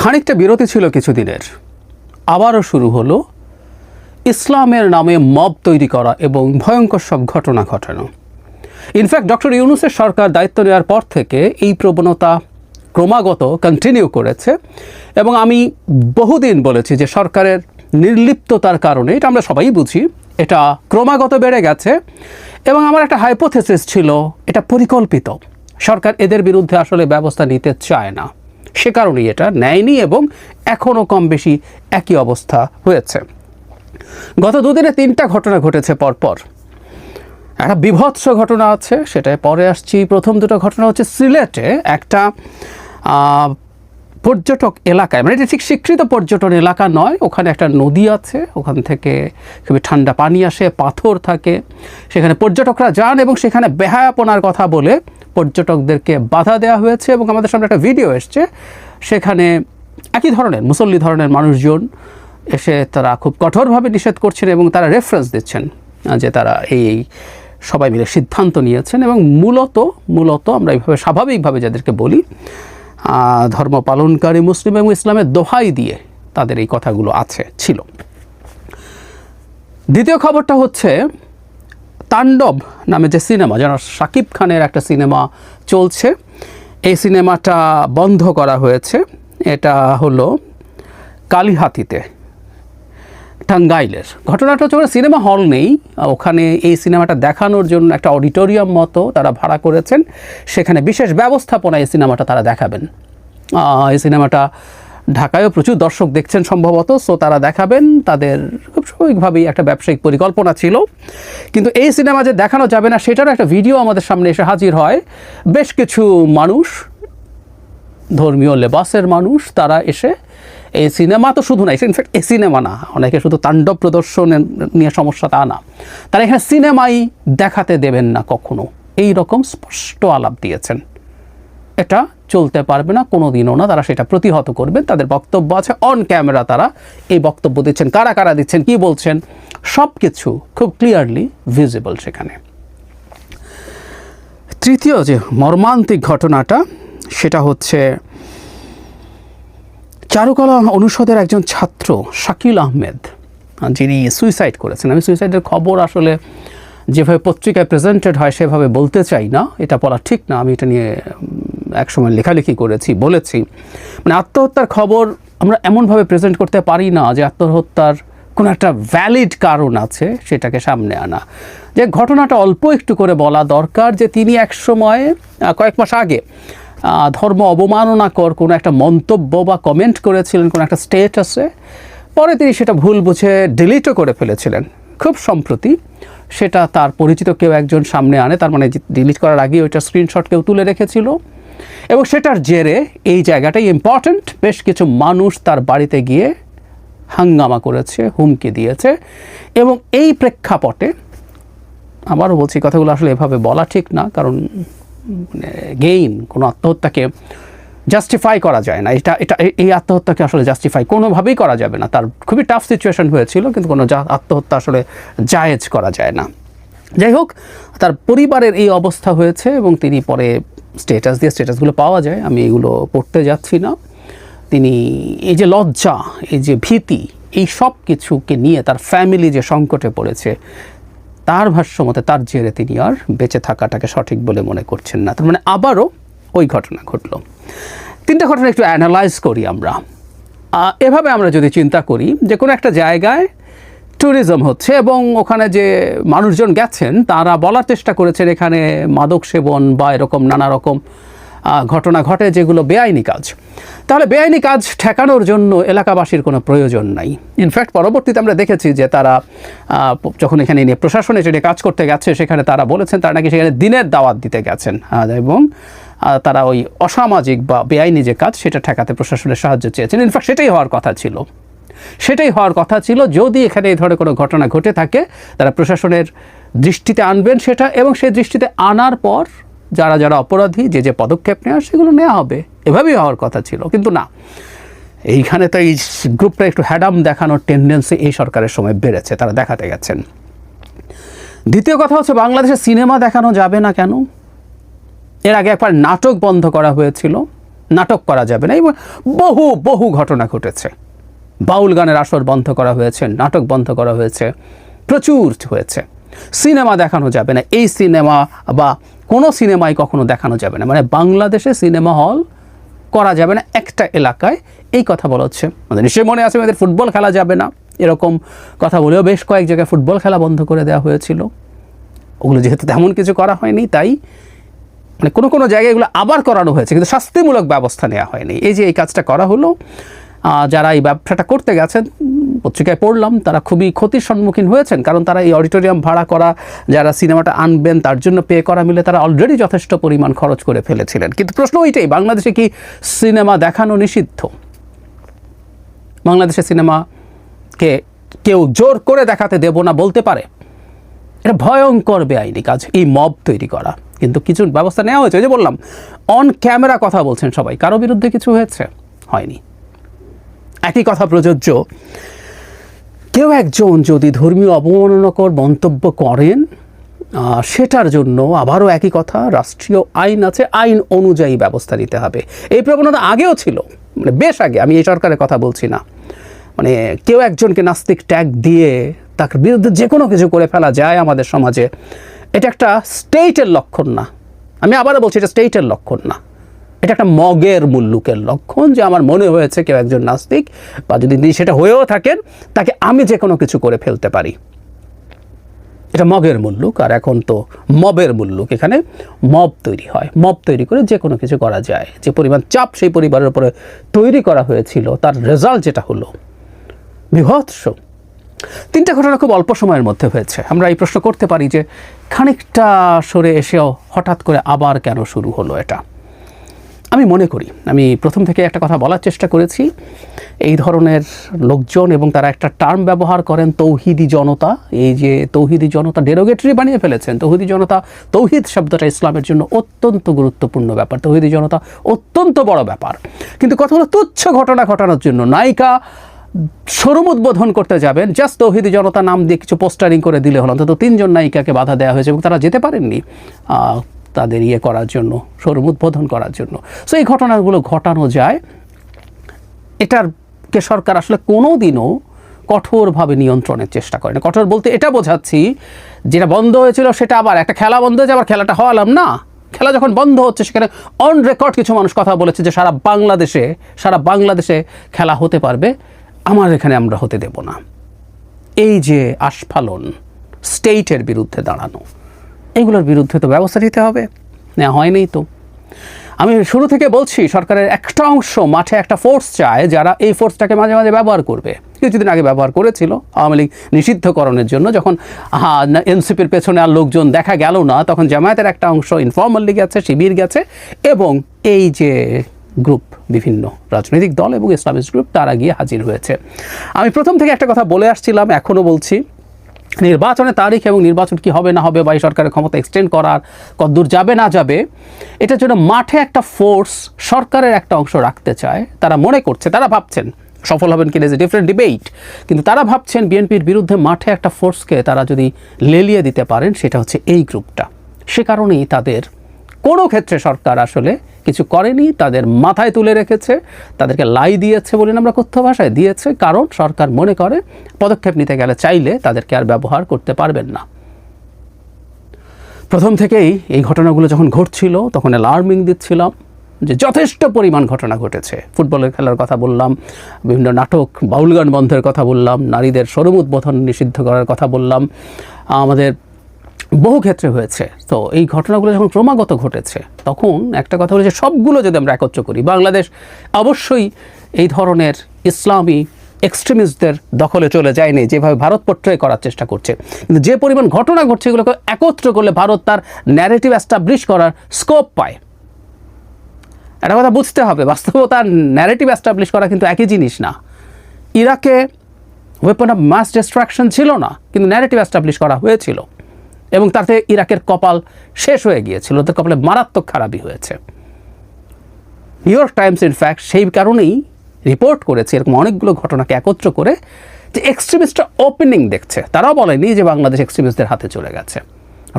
খানিকটা বিরতি ছিল কিছুদিনের, আবারও শুরু হলো ইসলামের নামে মব তৈরি করা এবং ভয়ঙ্কর সব ঘটনা ঘটানো। ইনফ্যাক্ট ডক্টর ইউনূসের সরকার দায়িত্ব নেওয়ার পর থেকে এই প্রবণতা ক্রমাগত কন্টিনিউ করেছে এবং আমি বহুদিন বলেছি যে সরকারের নির্লিপ্ততার কারণে, এটা আমরা সবাই বুঝি, এটা ক্রমাগত বেড়ে গেছে এবং আমার একটা হাইপোথেসিস ছিল এটা পরিকল্পিত। সরকার এদের বিরুদ্ধে আসলে ব্যবস্থা নিতে চায় না, সে কারণেই এটা নেয়নি এবং এখনও কম বেশি একই অবস্থা হয়েছে। গত দুদিনে 3টা ঘটনা ঘটেছে পরপর। একটা বিভৎস ঘটনা আছে, সেটায় পরে আসছি। প্রথম দুটো ঘটনা হচ্ছে সিলেটে একটা পর্যটক এলাকায়, মানে এটা ঠিক স্বীকৃত পর্যটন এলাকা নয়, ওখানে একটা নদী আছে, ওখান থেকে খুবই ঠান্ডা পানি আসে, পাথর থাকে, সেখানে পর্যটকরা যান এবং সেখানে বেহায়াপনার কথা বলে পর্যটকদেরকে বাধা দেওয়া হয়েছে এবং আমাদের সামনে একটা ভিডিও এসছে, সেখানে একই ধরনের মুসল্লি ধরনের মানুষজন এসে তারা খুব কঠোরভাবে নিষেধ করছেন এবং তারা রেফারেন্স দিচ্ছেন যে তারা এই সবাই মিলে সিদ্ধান্ত নিয়েছেন এবং মূলত আমরা এইভাবে স্বাভাবিকভাবে যাদেরকে বলি ধর্ম পালনকারী মুসলিম এবং ইসলামের দোহাই দিয়ে তাদের এই কথাগুলো ছিল। দ্বিতীয় খবরটা হচ্ছে তাণ্ডব নামে যে সিনেমা, যেন শাকিব খানের একটা সিনেমা চলছে, এই সিনেমাটা বন্ধ করা হয়েছে। এটা হলো কালিহাতিতে, টাঙ্গাইলের। ঘটনাটা হচ্ছে সিনেমা হল নেই ওখানে, এই সিনেমাটা দেখানোর জন্য একটা অডিটোরিয়াম মতো তারা ভাড়া করেছেন, সেখানে বিশেষ ব্যবস্থাপনায় এই সিনেমাটা তারা দেখাবেন। এই সিনেমাটা ঢাকায়ও প্রচুর দর্শক দেখছেন সম্ভবত, সো তারা দেখাবেন, তাদের খুব স্বাভাবিকভাবেই একটা ব্যবসায়িক পরিকল্পনা ছিল। কিন্তু এই সিনেমা যে দেখানো যাবে না সেটারও একটা ভিডিও আমাদের সামনে এসে হাজির হয়। বেশ কিছু মানুষ, ধর্মীয় লেবাসের মানুষ, তারা এসে এই সিনেমা তো শুধু না, ইনফ্যাক্ট এই সিনেমা না, অনেকে শুধু তাণ্ডব প্রদর্শন নিয়ে সমস্যা তা না, তারা এখানে সিনেমাই দেখাতে দেবেন না কখনো, এই রকম স্পষ্ট আলাপ দিয়েছেন। এটা চলতে পারবে না কোনো দিনও না, তারা সেটা প্রতিহত করবেন, তাদের বক্তব্য আছে, অন ক্যামেরা তারা এই বক্তব্য দিচ্ছেন, কারা কারা দিচ্ছেন, কি বলছেন, সব কিছু খুব ক্লিয়ারলি ভিজিবল সেখানে। তৃতীয় যে মর্মান্তিক ঘটনাটা সেটা হচ্ছে চারুকলা অনুষদের একজন ছাত্র শাকিল আহমেদ, যিনি সুইসাইড করেছেন। আমি সুইসাইডের খবর আসলে যেভাবে পত্রিকায় প্রেজেন্টেড হয় সেভাবে বলতে চাই না, এটা বলা ঠিক না। আমি এটা নিয়ে একসময় লেখালেখি বলেছি, মানে আত্মহত্যার খবর আমরা এমনভাবে প্রেজেন্ট করতে পারি না যে আত্মহত্যার কোনো একটা ভ্যালিড কারণ আছে সেটাকে সামনে আনা। যে ঘটনাটা অল্প একটু করে বলা দরকার যে তিনি একসময় কয়েক মাস আগে ধর্ম অবমাননাকর কোনো একটা মন্তব্য বা কমেন্ট করেছিলেন কোনো একটা স্টেটাসে, পরে তিনি সেটা ভুল বুঝে ডিলিটও করে ফেলেছিলেন। খুব সম্প্রতি সেটা তার পরিচিত কেউ একজন সামনে আনে, তার মানে ডিলিট করার আগে ওইটা স্ক্রিনশট কেউ তুলে রেখেছিল এবং সেটার জেরে এই জায়গাটাই ইম্পর্ট্যান্ট, বেশ কিছু মানুষ তার বাড়িতে গিয়ে হাঙ্গামা করেছে, হুমকি দিয়েছে এবং এই প্রেক্ষাপটে আবারও বলছি কথাগুলো আসলে এভাবে বলা ঠিক না, কারণ কোনো আত্মহত্যাকে জাস্টিফাই করা যায় না, এই আত্মহত্যাকে আসলে জাস্টিফাই কোনোভাবেই করা যাবে না। তার খুবই টাফ সিচুয়েশন হয়েছিল, কিন্তু কোনো আত্মহত্যা আসলে জায়েজ করা যায় না। যাই হোক, তার পরিবারের এই অবস্থা হয়েছে এবং তিনি পরে স্টেটাসগুলো পাওয়া যায়, আমি এগুলো পড়তে যাচ্ছি না। তিনি এই যে লজ্জা, এই যে ভীতি, এই সব কিছুকে নিয়ে তার ফ্যামিলি যে সংকটে পড়েছে, তার ভাষ্যমতে তার জেরে তিনি আর বেঁচে থাকাটাকে সঠিক বলে মনে করছেন না। তার মানে আবারও ওই ঘটনা ঘটল। 3টা ঘটনা একটু অ্যানালাইজ করি আমরা। এভাবে আমরা যদি চিন্তা করি যে কোনো একটা জায়গায় ট্যুরিজম হচ্ছে এবং ওখানে যে মানুষজন গেছেন তারা বলার চেষ্টা করেছেন এখানে মাদক সেবন বা এরকম নানা রকম ঘটনা ঘটে যেগুলো বেআইনি কাজ, তাহলে বেআইনি কাজ ঠেকানোর জন্য এলাকাবাসীর কোনো প্রয়োজন নাই। ইনফ্যাক্ট পরবর্তীতে আমরা দেখেছি যে তারা যখন এখানে নিয়ে প্রশাসনে যেটা কাজ করতে গেছে সেখানে তারা বলেছেন তারা নাকি সেখানে দিনের দাওয়াত দিতে গেছেন এবং তারা ওই অসামাজিক বা বেআইনি যে কাজ সেটা ঠেকাতে প্রশাসনের সাহায্য চেয়েছেন। ইনফ্যাক্ট সেটাই হওয়ার কথা ছিল, যদি এখানে এই ধরনের কোনো ঘটনা ঘটে থাকে তারা প্রশাসনের দৃষ্টিতে আনবেন সেটা, এবং সেই দৃষ্টিতে আনার পর যারা যারা অপরাধী যে পদক্ষেপ নেওয়ার সেগুলো নেওয়া হবে, এভাবেই হওয়ার কথা ছিল। কিন্তু না, এইখানে তো এই গ্রুপটা একটু হ্যাডাম দেখানোর টেন্ডেন্সি এই সরকারের সময় বেড়েছে, তারা দেখাতে গেছেন। দ্বিতীয় কথা হচ্ছে বাংলাদেশে সিনেমা দেখানো যাবে না কেন? এর আগে একবার নাটক বন্ধ করা হয়েছিল, নাটক করা যাবে না, এবং বহু বহু ঘটনা ঘটেছে। বাউল গানের আসর বন্ধ করা হয়েছে, নাটক বন্ধ করা হয়েছে, প্রচুর হয়েছে। সিনেমা দেখানো যাবে না, এই সিনেমা বা কোনো সিনেমাই কখনো দেখানো যাবে না, মানে বাংলাদেশে সিনেমা হল করা যাবে না একটা এলাকায়, এই কথা বলা হচ্ছে। আমাদের নিশ্চয়ই মনে আছে আমাদের ফুটবল খেলা যাবে না, এরকম কথা বলেও বেশ কয়েক জায়গায় ফুটবল খেলা বন্ধ করে দেওয়া হয়েছিল। ওগুলো যেহেতু তেমন কিছু করা হয়নি, তাই মানে কোনো কোনো জায়গায় এগুলো আবার করানো হয়েছে, কিন্তু শাস্তিমূলক ব্যবস্থা নেওয়া হয়নি। এই যে এই কাজটা করা হলো, যারা এই ব্যবসাটা করতে গেছেন, পত্রিকায় পড়লাম, তারা খুবই ক্ষতির সম্মুখীন হয়েছেন, কারণ তারা এই অডিটোরিয়াম ভাড়া করা, যারা সিনেমাটা আনবেন তার জন্য পে করা মিলে তারা অলরেডি যথেষ্ট পরিমাণ খরচ করে ফেলেছিলেন। কিন্তু প্রশ্ন ওইটাই, বাংলাদেশে কি সিনেমা দেখানো নিষিদ্ধ? বাংলাদেশে সিনেমাকে কেউ জোর করে দেখাতে দেব না বলতে পারে? এটা ভয়ঙ্কর বেআইনি কাজ, এই মব তৈরি করা। কিন্তু কিছু ব্যবস্থা নেওয়া হয়েছে, ওই যে বললাম, অন ক্যামেরা কথা বলছেন সবাই, কারো বিরুদ্ধে কিছু হয়েছে? হয়নি। একই কথা প্রযোজ্য, কেউ একজন যদি ধর্মীয় অবমাননাকর মন্তব্য করেন, সেটার জন্য আবারও একই কথা, রাষ্ট্রীয় আইন আছে, আইন অনুযায়ী ব্যবস্থা নিতে হবে। এই প্রবণতা আগেও ছিল, মানে বেশ আগে, আমি এই সরকারের কথা বলছি না। মানে কেউ একজনকে নাস্তিক ট্যাগ দিয়ে তার বিরুদ্ধে যে কোনো কিছু করে ফেলা যায় আমাদের সমাজে, এটা একটা স্টেটের লক্ষণ না। আমি আবারও বলছি, এটা স্টেটের লক্ষণ না, এটা একটা মগের মুল্লুকের লক্ষণ, যে আমার মনে হয়েছে কেউ একজন নাস্তিক, বা যদি সেটা হয়েও থাকেন, তাকে আমি যে কোনো কিছু করে ফেলতে পারি। এটা মগের মুল্লুক। আর এখন তো মবের মুল্লুক, এখানে মব তৈরি হয়, মব তৈরি করে যে কোনো কিছু করা যায়। যে পরিমাণ চাপ সেই পরিবারের উপরে তৈরি করা হয়েছিল, তার রেজাল্ট যেটা হলো বিভৎস। তিনটা ঘটনা খুব অল্প সময়ের মধ্যে হয়েছে। আমরা এই প্রশ্ন করতে পারি যে খানিকটা সরে এসেও হঠাৎ করে আবার কেন শুরু হলো এটা? আমি মনে করি, আমি প্রথম থেকে একটা কথা বলার চেষ্টা করেছি, এই ধরনের লোকজন, এবং তারা একটা টার্ম ব্যবহার করেন, তৌহিদি জনতা। এই যে তৌহিদি জনতা ডেরোগেটরি বানিয়ে ফেলেছেন। তৌহিদি জনতা, তৌহিদ শব্দটা ইসলামের জন্য অত্যন্ত গুরুত্বপূর্ণ ব্যাপার, তৌহিদি জনতা অত্যন্ত বড় ব্যাপার। কিন্তু কথা হলো, তুচ্ছ ঘটনা ঘটানোর জন্য নায়িকা শোরুম উদ্বোধন করতে যাবেন, জাস্ট তৌহিদি জনতা নাম দিয়ে কিছু পোস্টারিং করে দিলে হলো। অন্তত 3 জন নায়িকাকে বাধা দেওয়া হয়েছে এবং তারা যেতে পারেননি তাদের করার জন্য, শোরুম উদ্বোধন করার জন্য। সো এই ঘটনাগুলো ঘটানো যায়, এটারকে সরকার আসলে কোনো দিনও কঠোরভাবে নিয়ন্ত্রণের চেষ্টা করে না। কঠোর বলতে এটা বোঝাচ্ছি, যেটা বন্ধ হয়েছিল সেটা আবার একটা খেলা বন্ধ হয়েছে, আবার খেলাটা হওয়ালাম না। খেলা যখন বন্ধ হচ্ছে, সেখানে অন রেকর্ড কিছু মানুষ কথা বলেছে যে সারা বাংলাদেশে খেলা হতে পারবে, আমার এখানে আমরা হতে দেব না। এই যে আস্ফালন, স্টেটের বিরুদ্ধে দাঁড়ানো, এগুলোর বিরুদ্ধে তো ব্যবস্থা নিতে হবে, নেওয়া হয়নি তো। আমি শুরু থেকে বলছি, সরকারের একটা অংশ মাঠে একটা ফোর্স চায়, যারা এই ফোর্সটাকে মাঝে মাঝে ব্যবহার করবে। কিছুদিন আগে ব্যবহার করেছিল আওয়ামী লীগ নিষিদ্ধকরণের জন্য, যখন এনসিপির পেছনে আর লোকজন দেখা গেল না, তখন জামায়াতের একটা অংশ ইনফর্মালি গেছে, শিবির গেছে, এবং এই যে গ্রুপ, বিভিন্ন রাজনৈতিক দল এবং ইসলামিস্ট গ্রুপ, তারা গিয়ে হাজির হয়েছে। আমি প্রথম থেকে একটা কথা বলে আসছিলাম, এখনও বলছি, নির্বাচনের তারিখ এবং নির্বাচন কি হবে না হবে, বা এই সরকারের ক্ষমতা এক্সটেন্ড করার কতদূর যাবে না যাবে, এটার জন্য মাঠে একটা ফোর্স সরকারের একটা অংশ রাখতে চায়। তারা মনে করছে, তারা ভাবছেন, সফল হবেন কিনা ইজ এ ডিফারেন্ট ডিবেট, কিন্তু তারা ভাবছেন বিএনপির বিরুদ্ধে মাঠে একটা ফোর্সকে তারা যদি লেলিয়ে দিতে পারেন, সেটা হচ্ছে এই গ্রুপটা। সে কারণেই তাদের কোনো ক্ষেত্রে সরকার আসলে কিছু করেনি, তাদের মাথায় তুলে রেখেছে, তাদেরকে লাই দিয়েছে বলে আমরা কথ্য ভাষায় দিয়েছে, কারণ সরকার মনে করে পদক্ষেপ নিতে গেলে চাইলে তাদেরকে আর ব্যবহার করতে পারবেন না। প্রথম থেকেই এই ঘটনাগুলো যখন ঘটছিল, তখন অ্যালার্মিং দিচ্ছিলাম যে যথেষ্ট পরিমাণ ঘটনা ঘটেছে। ফুটবলের খেলার কথা বললাম, বিভিন্ন নাটক, বাউল গান বন্ধের কথা বললাম, নারীদের শোরুম উদ্বোধন নিষিদ্ধ করার কথা বললাম, আমাদের বহু ক্ষেত্রে হয়েছে। তো এই ঘটনাগুলো যখন ক্রমাগত ঘটেছে, তখন একটা কথা হলো যে সবগুলো যদি আমরা একত্র করি, বাংলাদেশ অবশ্যই এই ধরনের ইসলামী এক্সট্রিমিস্টদের দখলে চলে যায়নি, যেভাবে ভারত পোর্ট্রে করার চেষ্টা করছে। কিন্তু যে পরিমাণ ঘটনা ঘটছে, এগুলোকে একত্র করলে ভারত তার ন্যারেটিভ এস্টাবলিশ করার স্কোপ পায়। একটা কথা বুঝতে হবে, বাস্তবতার ন্যারেটিভ এস্টাবলিশ করা কিন্তু একই জিনিস না। ইরাকে ওয়েপন অফ মাস ডিস্ট্রাকশন ছিল না, কিন্তু ন্যারেটিভ এস্টাবলিশ করা হয়েছিল, এবং তাতে ইরাকের কপাল শেষ হয়ে গিয়েছিল, তার কপালে মারাত্মক খারাপই হয়েছে। নিউ ইয়র্ক টাইমস ইনফ্যাক্ট সেই কারণেই রিপোর্ট করেছে, এরকম অনেকগুলো ঘটনাকে একত্র করে, যে এক্সট্রিমিস্টরা ওপেনিং দেখছে। তারাও বলেনি যে বাংলাদেশ এক্সট্রিমিস্টদের হাতে চলে গেছে,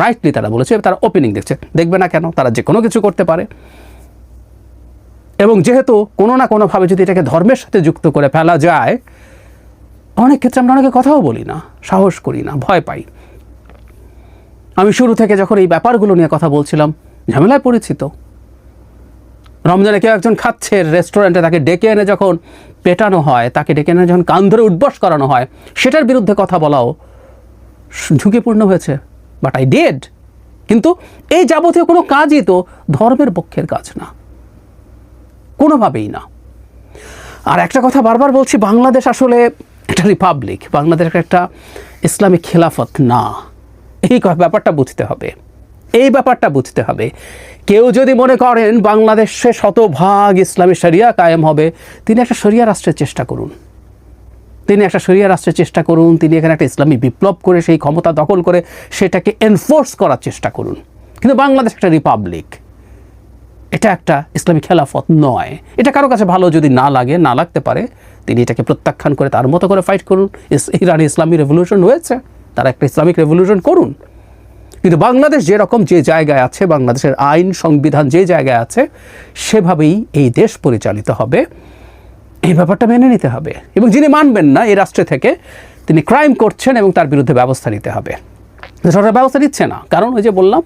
রাইটলি তারা বলেছে তারা ওপেনিং দেখছে। দেখবে না কেন? তারা যে কোনো কিছু করতে পারে। এবং যেহেতু কোনো না কোনোভাবে যদি এটাকে ধর্মের সাথে যুক্ত করে ফেলা যায়, অনেক ক্ষেত্রে আমরা অনেকে কথাও বলি না, সাহস করি না, ভয় পাই। আমি শুরু থেকে যখন এই ব্যাপারগুলো নিয়ে কথা বলছিলাম, ঝামেলায় পরিচিত। রমজানে কেউ একজন খাচ্ছে রেস্টুরেন্টে, তাকে ডেকে এনে যখন পেটানো হয়, তাকে ডেকে এনে যখন কান ধরে উঠবস করানো হয়, সেটার বিরুদ্ধে কথা বলাও ঝুঁকিপূর্ণ হয়েছে। But I did. কিন্তু এই যাবতীয় কোনো কাজই তো ধর্মের পক্ষের কাজ না, কোনোভাবেই না। আর একটা কথা বারবার বলছি, বাংলাদেশ আসলে একটা রিপাবলিক, বাংলাদেশ একটা ইসলামিক খেলাফত না। এই ব্যাপারটা বুঝতে হবে, এই ব্যাপারটা বুঝতে হবে। কেউ যদি মনে করেন বাংলাদেশে শতভাগ ইসলামী শরিয়া কায়েম হবে, তিনি একটা শরিয়া রাষ্ট্রের চেষ্টা করুন, তিনি একটা শরিয়া রাষ্ট্রের চেষ্টা করুন, তিনি এখানে একটা ইসলামী বিপ্লব করে সেই ক্ষমতা দখল করে সেটাকে এনফোর্স করার চেষ্টা করুন। কিন্তু বাংলাদেশ একটা রিপাবলিক, এটা একটা ইসলামী খেলাফত নয়। এটা কারো কাছে ভালো যদি না লাগে, না লাগতে পারে, তিনি এটাকে প্রত্যাখ্যান করে তার মতো করে ফাইট করুন। ইরানি ইসলামী রেভলিউশন হয়েছে, তারা একটা ইসলামিক রেভলিউশন করুন। কিন্তু বাংলাদেশ যেরকম যে জায়গায় আছে, বাংলাদেশের আইন সংবিধান যে জায়গায় আছে, সেভাবেই এই দেশ পরিচালিত হবে। এই ব্যাপারটা মেনে নিতে হবে। এবং যিনি মানবেন না এই রাষ্ট্রে থেকে, তিনি ক্রাইম করছেন এবং তার বিরুদ্ধে ব্যবস্থা নিতে হবে। সরকার ব্যবস্থা নিচ্ছে না, কারণ ওই যে বললাম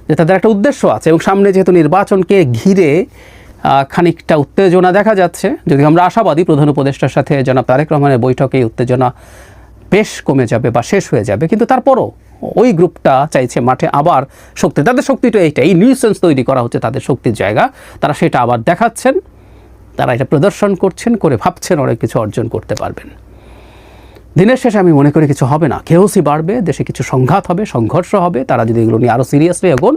যে তাদের একটা উদ্দেশ্য আছে। এবং সামনে যেহেতু নির্বাচনকে ঘিরে খানিকটা উত্তেজনা দেখা যাচ্ছে, যদি আমরা আশাবাদী প্রধান উপদেষ্টার সাথে জনাব তারেক রহমানের বৈঠকে এই উত্তেজনা বেশ কমে যাবে বা শেষ হয়ে যাবে, কিন্তু তারপরও ওই গ্রুপটা চাইছে মাঠে আবার শক্তি, তাদের শক্তিটা এইটা, এই নিউসেন্স তৈরি করা হচ্ছে তাদের শক্তির জায়গা, তারা সেটা আবার দেখাচ্ছেন, তারা এটা প্রদর্শন করছেন, করে ভাবছেন অনেক কিছু অর্জন করতে পারবেন। দিনের শেষে আমি মনে করি কিছু হবে না, কেওসি বাড়বে, দেশে কিছু সংঘাত হবে, সংঘর্ষ হবে। তারা যদি এগুলো নিয়ে আরও সিরিয়াসলি এগোন,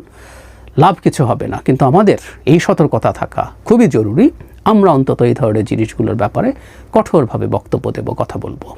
লাভ কিছু হবে না। কিন্তু আমাদের এই সতর্কতা থাকা খুবই জরুরি। আমরা অন্তত এই ধরনের জিনিসগুলোর ব্যাপারে কঠোরভাবে বক্তব্য দেব, কথা বলবো।